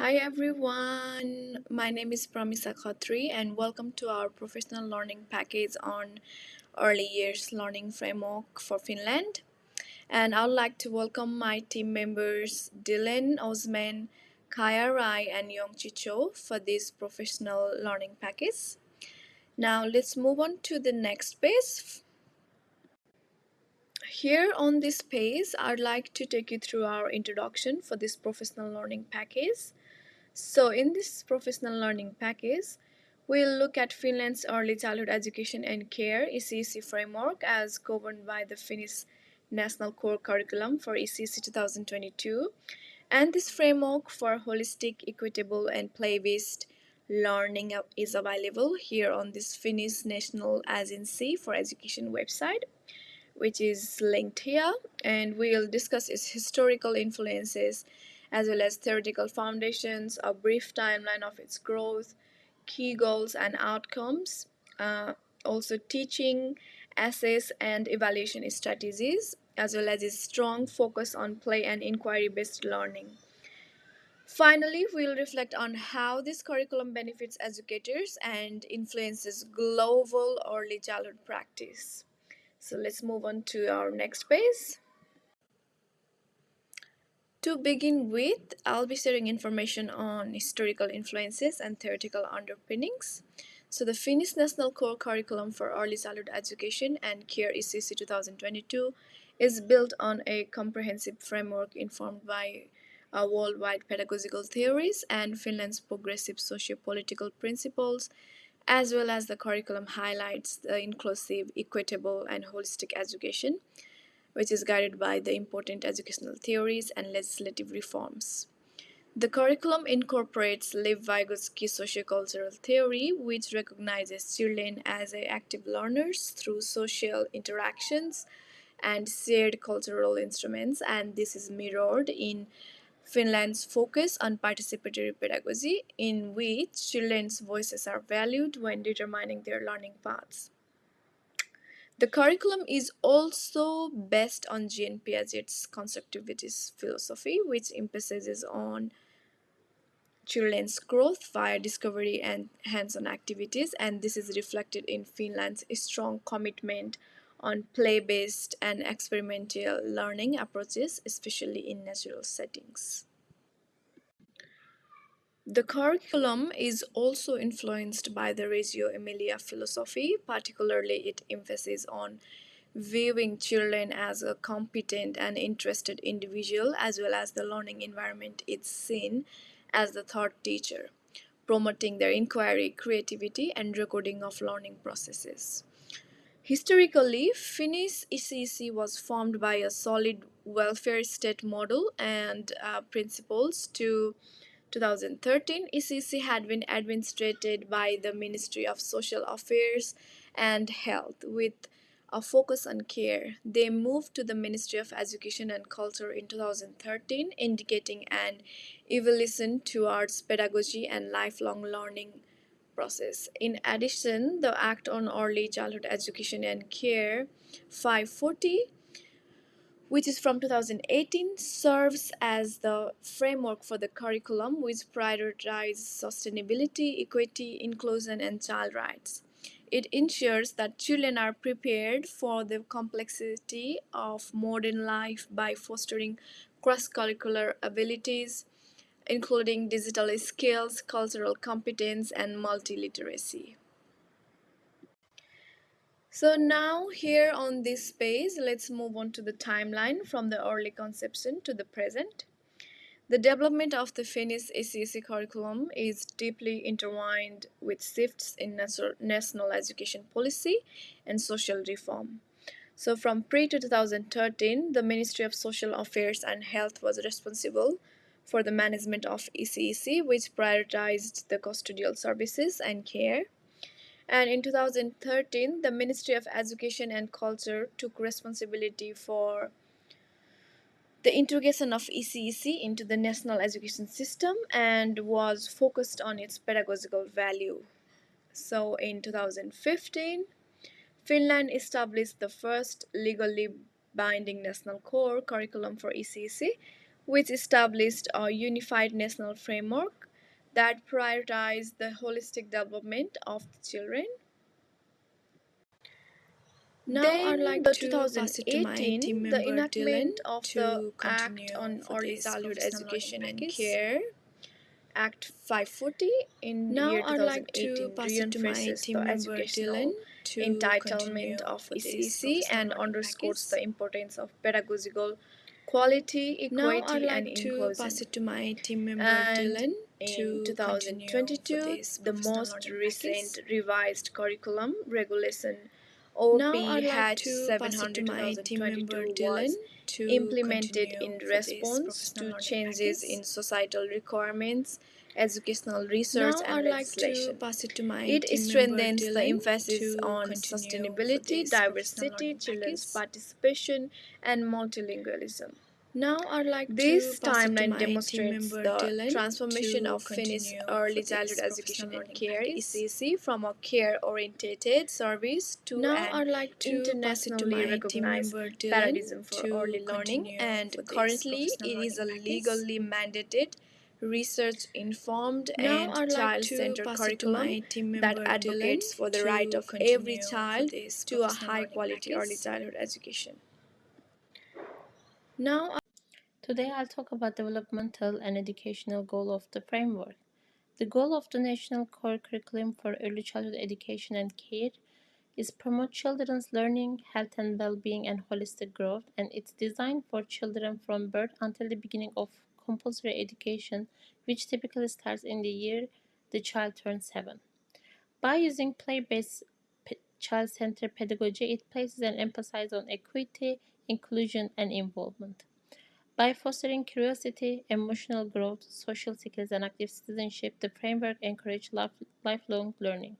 Hi everyone, my name is Pramisa Khatri and welcome to our professional learning package on early years learning framework for Finland. And I would like to welcome my team members Dylan, Osman, Kaya Rai and Yong Chicho for this professional learning package. Now let's move on to the next page. Here on this page, I'd like to take you through our introduction for this professional learning package. So in this professional learning package, we'll look at Finland's early childhood education and care ECEC framework as governed by the Finnish National Core Curriculum for ECEC 2022. And this framework for holistic, equitable, and play-based learning is available here on this Finnish National Agency for Education website, which is linked here, and we'll discuss its historical influences as well as theoretical foundations, a brief timeline of its growth, key goals and outcomes, also teaching, assess, and evaluation strategies, as well as its strong focus on play and inquiry based learning. Finally, we'll reflect on how this curriculum benefits educators and influences global early childhood practice. So let's move on to our next page. To begin with, I'll be sharing information on historical influences and theoretical underpinnings. So the Finnish National Core Curriculum for Early Childhood Education and Care ECC 2022 is built on a comprehensive framework informed by worldwide pedagogical theories and Finland's progressive socio-political principles, as well as the curriculum highlights the inclusive, equitable, and holistic education, which is guided by the important educational theories and legislative reforms. The curriculum incorporates Lev Vygotsky sociocultural theory, which recognizes children as active learners through social interactions and shared cultural instruments, and this is mirrored in Finland's focus on participatory pedagogy, in which children's voices are valued when determining their learning paths. The curriculum is also based on Jean Piaget's constructivist philosophy, which emphasizes on children's growth via discovery and hands-on activities, and this is reflected in Finland's strong commitment on play-based and experimental learning approaches, especially in natural settings. The curriculum is also influenced by the Reggio Emilia philosophy, particularly its emphasis on viewing children as a competent and interested individual, as well as the learning environment is seen as the third teacher, promoting their inquiry, creativity, and recording of learning processes. Historically, Finnish ECC was formed by a solid welfare state model and principles. To 2013, ECC had been administered by the Ministry of Social Affairs and Health with a focus on care. They moved to the Ministry of Education and Culture in 2013, indicating an evolution towards pedagogy and lifelong learning process. In addition, the Act on Early Childhood Education and Care 540, which is from 2018, serves as the framework for the curriculum, which prioritizes sustainability, equity, inclusion, and child rights. It ensures that children are prepared for the complexity of modern life by fostering cross-curricular abilities, including digital skills, cultural competence, and multiliteracy. So now here on this page, let's move on to the timeline from the early conception to the present. The development of the Finnish ECC curriculum is deeply intertwined with shifts in national education policy and social reform. So from pre-2013, the Ministry of Social Affairs and Health was responsible for the management of ECEC, which prioritized the custodial services and care. And in 2013, the Ministry of Education and Culture took responsibility for the integration of ECEC into the national education system and was focused on its pedagogical value. So in 2015, Finland established the first legally binding national core curriculum for ECEC, which established a unified national framework that prioritized the holistic development of the children. Now I'd Then, like the to pass it to my team 2018, the member Dylan enactment of the to Act continue on for Early this Childhood professional learning Education and package. Care, Act 540 in Now year I'd like to 2018 pass it to my reinforces the team member Dylan educational to entitlement continue of for this ECC professional and learning underscores package. the importance of pedagogical quality, Now I'd equity, and like to pass inclusion. it to my team member And Dylan in to continue for 2022, this the professional most learning package. recent revised curriculum regulation Now OP I'd like Hatch to pass it to 700 my team member 2022 Dylan was to implemented continue in for this response professional to learning changes package. in societal requirements, educational research, Now and I'd like to legislation. pass it to my It team member strengthens the Dylan emphasis to on continue for sustainability, this professional diversity, learning children's package. participation, and multilingualism. Now I'd like to This pass it to timeline my team demonstrates member the Dylan transformation to of Finnish continue for early childhood this education professional and learning care package. (ECC) from a care-oriented service to Now an I'd like to pass it to internationally my team recognized member Dylan paradigm for to early learning, continue and for this currently professional it is learning a package. legally mandated, research-informed, Now and I'd like to child-centered pass it to curriculum my team that member Dylan advocates for the right to of every continue for child this to a professional learning high-quality early package. childhood education. Now Today I'll talk about developmental and educational goal of the framework. The goal of the National Core Curriculum for Early Childhood Education and Care is promote children's learning, health and well-being and holistic growth, and it's designed for children from birth until the beginning of compulsory education, which typically starts in the year the child turns 7. By using play-based child-centered pedagogy, it places an emphasis on equity, inclusion, and involvement. By fostering curiosity, emotional growth, social skills, and active citizenship, the framework encourages lifelong learning.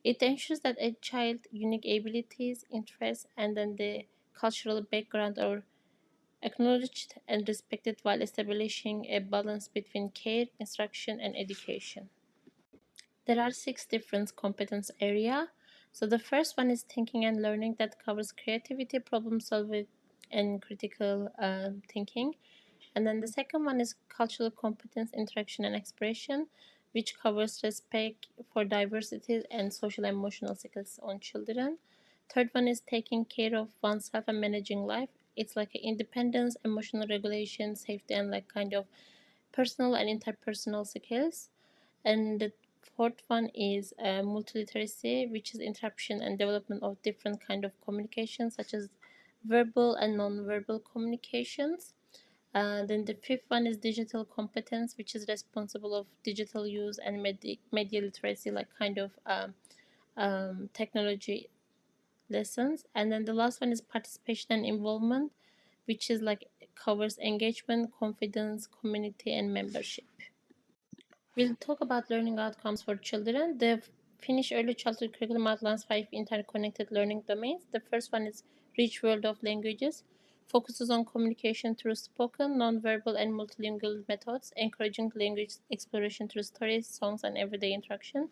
It ensures that a child's unique abilities, interests, and then the cultural background are acknowledged and respected while establishing a balance between care, instruction, and education. There are 6 different competence areas. So the first one is thinking and learning that covers creativity, problem solving, and critical thinking. And then the second one is cultural competence, interaction, and expression, which covers respect for diversity and social emotional skills on children. Third one is taking care of oneself and managing life. It's like independence, emotional regulation, safety, and like kind of personal and interpersonal skills. And the fourth one is multiliteracy, which is interruption and development of different kind of communication, such as verbal and non-verbal communications. Then the fifth one is digital competence, which is responsible of digital use and media literacy, like kind of technology lessons. And then the last one is participation and involvement, which is like covers engagement, confidence, community, and membership. We'll talk about learning outcomes for children. The Finnish early childhood curriculum outlines 5 interconnected learning domains. The first one is rich world of languages, focuses on communication through spoken, non-verbal, and multilingual methods, encouraging language exploration through stories, songs, and everyday interaction.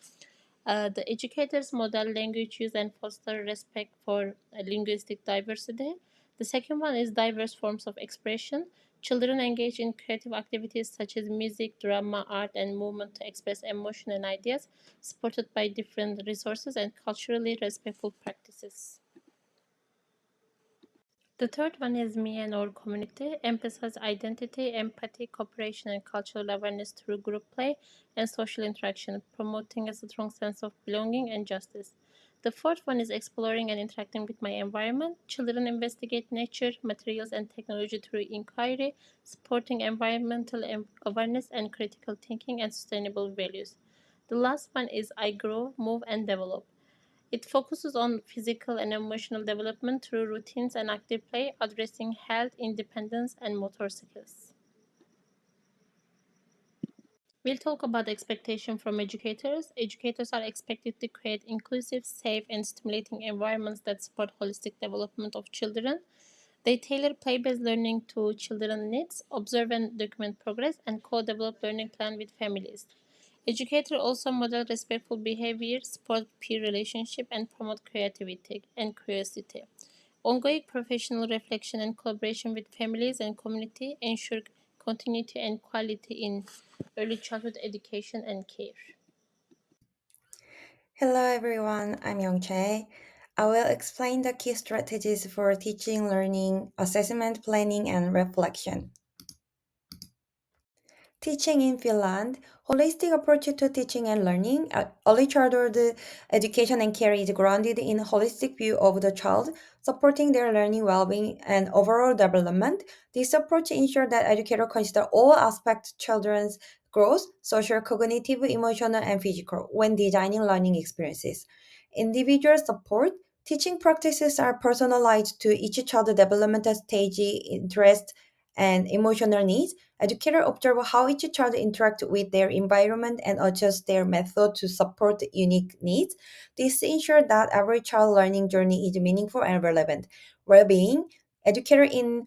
The educators model language use and foster respect for linguistic diversity. The second one is diverse forms of expression. Children engage in creative activities such as music, drama, art, and movement to express emotion and ideas, supported by different resources and culturally respectful practices. The third one is me and our community, emphasize identity, empathy, cooperation, and cultural awareness through group play and social interaction, promoting a strong sense of belonging and justice. The fourth one is exploring and interacting with my environment. Children investigate nature, materials, and technology through inquiry, supporting environmental awareness and critical thinking and sustainable values. The last one is I grow, move, and develop. It focuses on physical and emotional development through routines and active play, addressing health, independence, and motor skills. We'll talk about expectation from educators. Educators are expected to create inclusive, safe, and stimulating environments that support holistic development of children. They tailor play-based learning to children's needs, observe and document progress, and co-develop learning plan with families. Educators also model respectful behavior, support peer relationship, and promote creativity and curiosity. Ongoing professional reflection and collaboration with families and community ensure continuity and quality in early childhood education and care. Hello everyone, I'm Youngchae. I will explain the key strategies for teaching, learning, assessment planning, and reflection. Teaching in Finland, holistic approach to teaching and learning. Early childhood education and care is grounded in a holistic view of the child, supporting their learning, well-being, and overall development. This approach ensures that educators consider all aspects of children's growth, social, cognitive, emotional, and physical, when designing learning experiences. Individual support. Teaching practices are personalized to each child's developmental stage, interest, and emotional needs. Educators observe how each child interacts with their environment and adjust their method to support unique needs. This ensures that every child learning journey is meaningful and relevant. Well-being. Educators in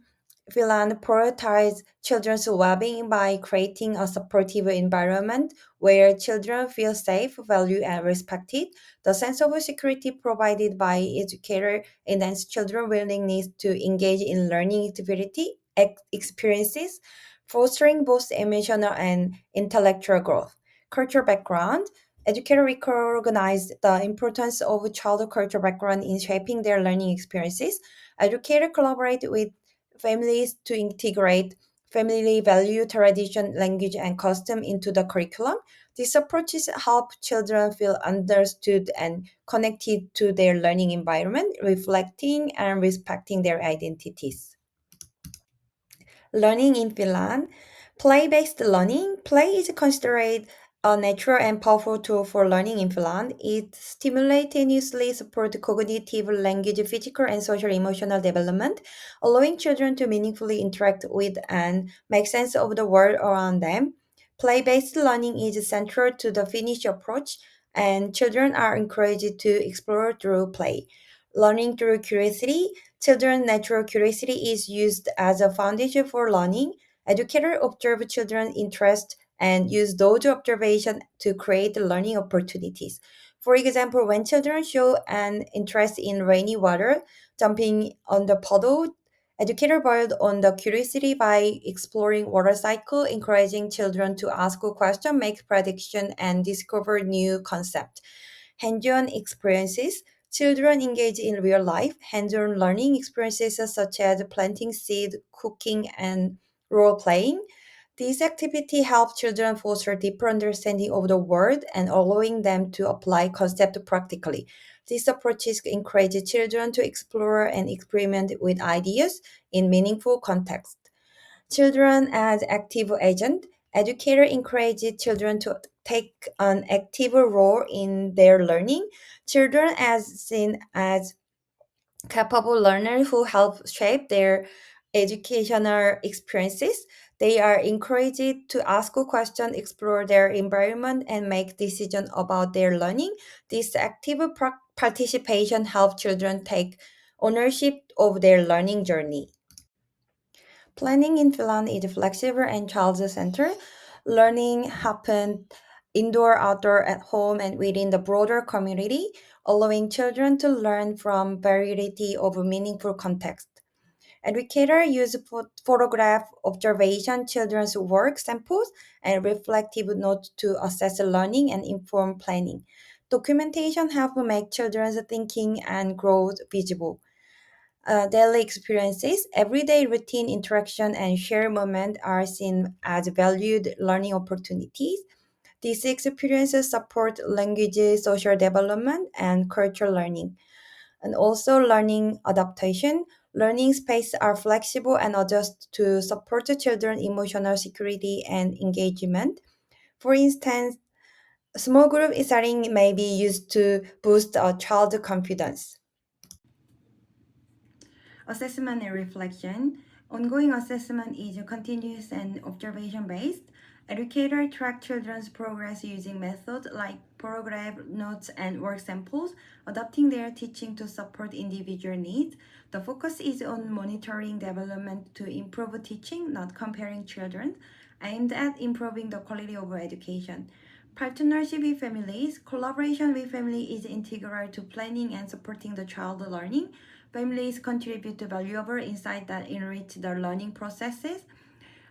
Finland prioritize children's well-being by creating a supportive environment where children feel safe, valued, and respected. The sense of security provided by educators enhances children's willingness to engage in learning activity experiences, fostering both emotional and intellectual growth. Cultural background. Educators recognize the importance of child cultural background in shaping their learning experiences. Educators collaborate with families to integrate family value, tradition, language, and custom into the curriculum. These approaches help children feel understood and connected to their learning environment, reflecting and respecting their identities. Learning in Finland. Play-based learning. Play is considered a natural and powerful tool for learning in Finland. It simultaneously supports cognitive, language, physical, and social emotional development, allowing children to meaningfully interact with and make sense of the world around them. Play-based learning is central to the Finnish approach, and children are encouraged to explore through play. Learning through curiosity. Children's natural curiosity is used as a foundation for learning. Educators observe children's interest and use those observations to create learning opportunities. For example, when children show an interest in rainy water, jumping on the puddle, educators build on the curiosity by exploring water cycle, encouraging children to ask questions, make predictions, and discover new concepts. Hands-on experiences. Children engage in real life, hands-on learning experiences such as planting seed, cooking, and role playing. These activities help children foster deeper understanding of the world and allowing them to apply concepts practically. These approaches encourage children to explore and experiment with ideas in meaningful contexts. Children as active agent. Educators encourage children to take an active role in their learning. Children as seen as capable learners who help shape their educational experiences. They are encouraged to ask questions, explore their environment, and make decisions about their learning. This active participation helps children take ownership of their learning journey. Planning in Finland is flexible and child-centered. Learning happens indoor, outdoor, at home, and within the broader community, allowing children to learn from variety of meaningful context. Educators use photograph observation, children's work samples, and reflective notes to assess learning and inform planning. Documentation help make children's thinking and growth visible. Daily experiences, everyday routine interaction, and shared moment are seen as valued learning opportunities. These experiences support language, social development, and cultural learning. And also learning adaptation. Learning spaces are flexible and adjust to support the children's emotional security and engagement. For instance, small group setting may be used to boost a child's confidence. Assessment and reflection. Ongoing assessment is continuous and observation based. Educators track children's progress using methods like paragraph notes and work samples, adapting their teaching to support individual needs. The focus is on monitoring development to improve teaching, not comparing children, aimed at improving the quality of education. Partnership with families. Collaboration with family is integral to planning and supporting the child learning. Families contribute to valuable insight that enrich the learning processes.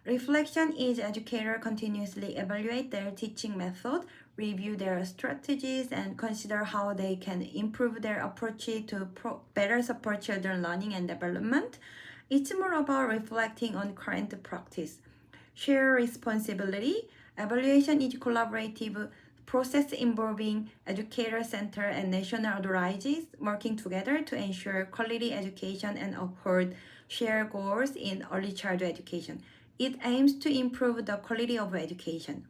Reflection is educators continuously evaluate their teaching method, review their strategies, and consider how they can improve their approach to better support children learning and development. It's more about reflecting on current practice. Share responsibility. Evaluation is collaborative process involving educator center and national authorities working together to ensure quality education and uphold shared goals in early childhood education. It aims to improve the quality of education.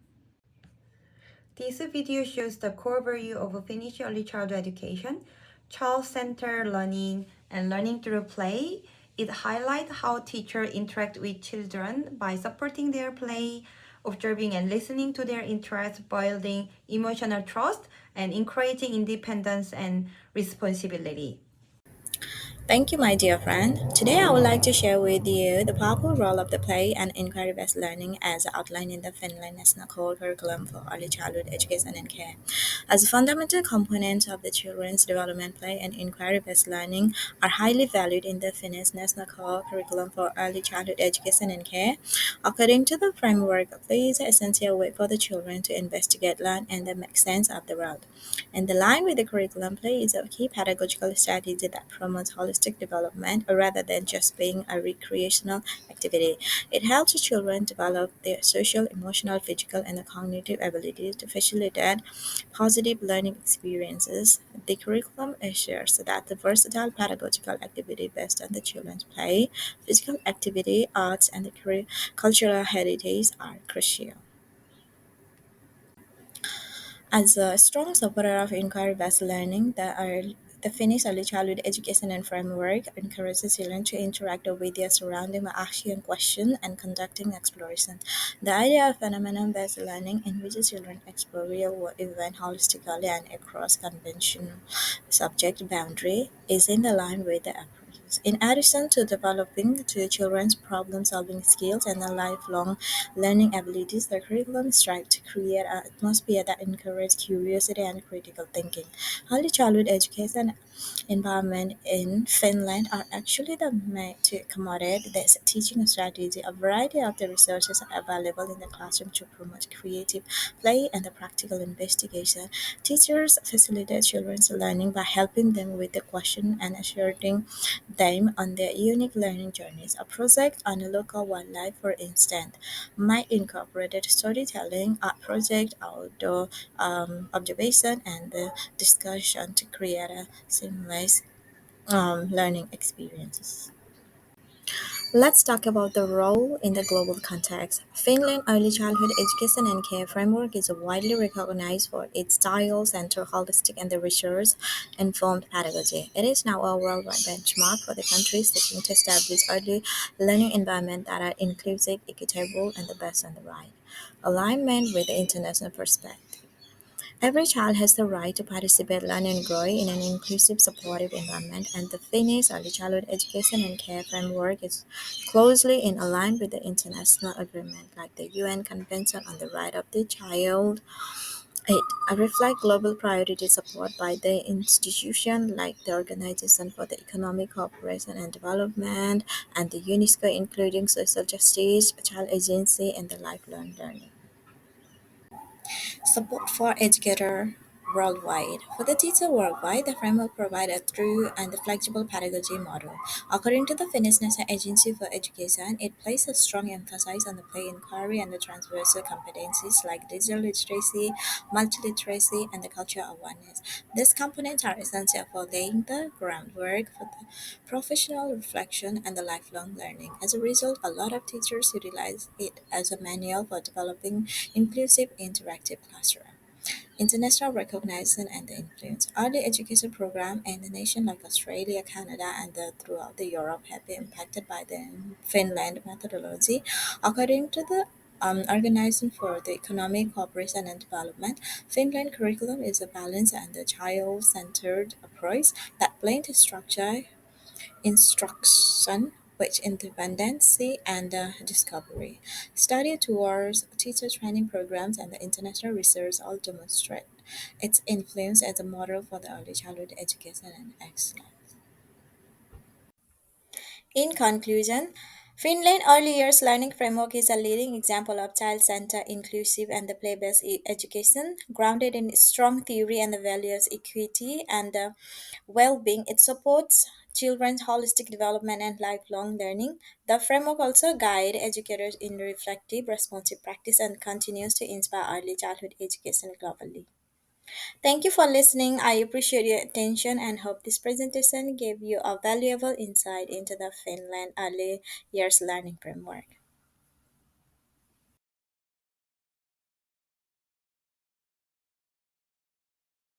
This video shows the core value of Finnish early childhood education, child-centered learning, and learning through play. It highlights how teachers interact with children by supporting their play, observing and listening to their interests, building emotional trust, and encouraging independence and responsibility. Thank you, my dear friend. Today, I would like to share with you the powerful role of the play and inquiry-based learning as outlined in the Finland National Core Curriculum for Early Childhood Education and Care. As a fundamental component of the children's development, play and inquiry-based learning are highly valued in the Finnish National Core Curriculum for Early Childhood Education and Care. According to the framework, play is an essential way for the children to investigate, learn, and then make sense of the world. And the line with the curriculum, play is a key pedagogical strategy that promotes holistic development rather than just being a recreational activity. It helps the children develop their social, emotional, physical, and cognitive abilities to facilitate positive learning experiences. The curriculum assures that the versatile pedagogical activity based on the children's play, physical activity, arts, and the cultural heritage are crucial. As a strong supporter of inquiry-based learning, the Finnish early childhood education and framework encourages children to interact with their surrounding by asking questions and conducting exploration. The idea of phenomenon-based learning, in which children explore real-world events holistically and across conventional subject boundary, is in the line with the approach. In addition to developing to children's problem-solving skills and their lifelong learning abilities, the curriculum strives to create an atmosphere that encourages curiosity and critical thinking. Early childhood education environment in Finland are actually the made to accommodate this teaching strategy. A variety of the resources are available in the classroom to promote creative play and the practical investigation. Teachers facilitate children's learning by helping them with the question and assuring them on their unique learning journeys. A project on a local wildlife, for instance, might incorporate storytelling, art project, outdoor observation, and the discussion to create a seamless learning experiences. Let's talk about the role in the global context. Finland early childhood education and care framework is widely recognized for its style-centered, holistic, and the research-informed pedagogy. It is now a worldwide benchmark for the countries seeking to establish early learning environments that are inclusive, equitable, and the best on the right. Alignment with the international perspective. Every child has the right to participate, learn, and grow in an inclusive, supportive environment, and the Finnish early childhood education and care framework is closely in aligned with the international agreement, like the UN Convention on the Right of the Child. It reflects global priority support by the institution like the Organization for the Economic Cooperation and Development and the UNESCO, including social justice, child agency, and the lifelong learning. Support for educators worldwide. For the teacher worldwide, the framework provides a true and flexible pedagogy model. According to the Finnish National Agency for Education, it places a strong emphasis on the play inquiry and the transversal competencies like digital literacy, multiliteracy, and the cultural awareness. These components are essential for laying the groundwork for the professional reflection and the lifelong learning. As a result, a lot of teachers utilize it as a manual for developing inclusive, interactive classroom. International recognition and the influence. Early education programs in the nation like Australia, Canada, and throughout the Europe have been impacted by the Finland methodology. According to the Organization for the Economic Cooperation and Development, Finland curriculum is a balanced and a child-centered approach that blends structure instruction with independency and discovery. Study tours, teacher training programs, and the international research all demonstrate its influence as a model for the early childhood education and excellence. In conclusion, Finland Early Years Learning Framework is a leading example of child-centered, inclusive, and the play-based education, grounded in strong theory and the values equity and well-being. It supports children's holistic development and lifelong learning. The framework also guides educators in reflective, responsive practice and continues to inspire early childhood education globally. Thank you for listening. I appreciate your attention and hope this presentation gave you a valuable insight into the Finland Early Years Learning Framework.